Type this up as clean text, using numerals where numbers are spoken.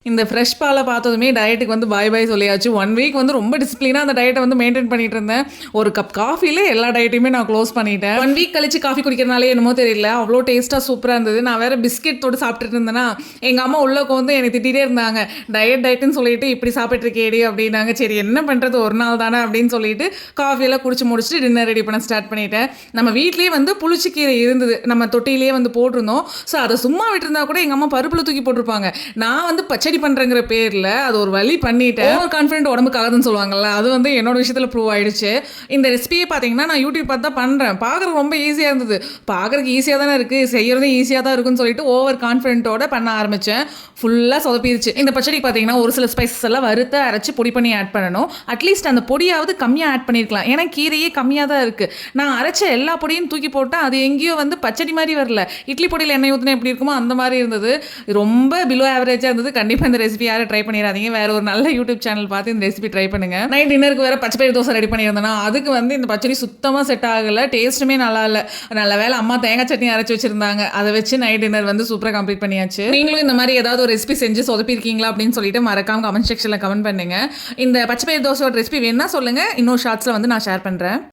இந்த ஃப்ரெஷ் பால பார்த்ததுமே டயட்டுக்கு வந்து பாய் பாய் சொல்லியாச்சு. 1 வீக் வந்து ரொம்ப டிசிப்ளினா அந்த டயட்ட வந்து மெயின்டெயின் பண்ணிட்டு இருந்தேன். ஒரு கப் காஃபில எல்லா டயட்டையுமே நான் க்ளோஸ் பண்ணிட்டேன். 1 வீக் கழிச்சு காஃபி குடிக்கிறனாலே என்னமோ தெரியல. அவ்ளோ டேஸ்ட்டா சூப்பரா இருந்தது. நான் வேற பிஸ்கெட் தொட்டு சாப்பிட்டுட்டு இருந்தேனா, எங்க அம்மா உள்ள உட்காந்து என்னை திட்டிட்டே இருந்தாங்க. டயட்ன்னு சொல்லிட்டு இப்படி சாப்பிட்டு இருக்கேடி அப்படின்னாங்க. சரி என்ன பண்றது ஒரு நாள் தானே அப்படின்னு சொல்லிட்டு காஃபி எல்லாம் குடிச்சு முடிச்சுட்டு டின்னர் ரெடி பண்ண ஸ்டார்ட் பண்ணிட்டேன். நம்ம வீட்லயே வந்து புளிச்சக்கீரை இருந்தது. நம்ம தொட்டிலேயே வந்து போட்டிருந்தோம். ஸோ அதை சும்மா விட்டுருந்தா கூட எங்க அம்மா பருப்புல தூக்கி போட்டிருப்பாங்க. நான் வந்து பச்சடி பண்றேங்கிற பேர்ல அது ஒரு வழி பண்ணிட்டேன். ஓவர் கான்ஃபிடென்ட் உடம்புக்காகதுன்னு சொல்லுவாங்கல்ல, அது வந்து என்னோட விஷயத்துல ப்ரூவ் ஆயிடுச்சு. இந்த ரெசிபியே பார்த்தீங்கன்னா நான் யூடியூப் பார்த்து தான் பண்றேன். பார்க்கறதுக்கு ரொம்ப ஈஸியா இருந்தது. பார்க்கறதுக்கு ஈஸியா தானே இருக்கு, செய்யறதும் ஈஸியா தான் இருக்குன்னு சொல்லிட்டு ஓவர் கான்ஃபிடென்ட்டோட பண்ண ஆரம்பிச்சேன். ஃபுல்லா சொதப்பிருச்சு. இந்த பச்சடிக்கு பார்த்தீங்கன்னா ஒரு சில ஸ்பைசஸ் எல்லாம் வறுத்து அரைச்சு பொடி பண்ணி ஆட் பண்ணணும். அட்லீஸ்ட் அந்த பொடியாவது கம்மியா ஆட் பண்ணிருக்கலாம். ஏன்னா கீரையே கம்மியா தான் இருக்கு. நான் அரைச்ச எல்லா பொடியும் தூக்கி போட்டா அது எங்கேயோ வந்து பச்சடி மாதிரி வரல. இட்லி பொடியில் எண்ணெய் ஊற்றினா எப்படி இருக்குமோ அந்த மாதிரி இருந்தது. ரொம்ப பிலோ ஆவரேஜா இருந்தது. கண்டிப்பா இந்த ரெசிபி யாரும் ட்ரை பண்ணிடாதீங்க. வேற ஒரு நல்ல யூடியூப் சேனல் பார்த்து இந்த ரெசிபி ட்ரை பண்ணுங்க. நைட் டின்னருக்கு வேற பச்சை பயிறு தோசை ரெடி பண்ணியிருந்தேன்னா அதுக்கு வந்து இந்த பச்சடி சுத்தமாக செட் ஆகல. டேஸ்ட்டுமே நல்லா இல்லை. நல்ல வேலை அம்மா தேங்காய் சட்னி அரைச்சி வச்சிருந்தாங்க. அதை வச்சு நைட் டின்னர் வந்து சூப்பராக கம்ப்ளீட் பண்ணியாச்சு. நீங்களும் இந்த மாதிரி ஏதாவது ஒரு ரெசிபி செஞ்சு சொதப்பிருக்கீங்களா அப்படின்னு சொல்லிட்டு மறக்காம கமெண்ட் செக்ஷனில் கமெண்ட் பண்ணுங்க. இந்த பச்சை பயிறு தோசையோட ரெசிபி வேணா சொல்லுங்க. இன்னொரு ஷார்ட்ஸ்ல வந்து நான் ஷேர் பண்றேன்.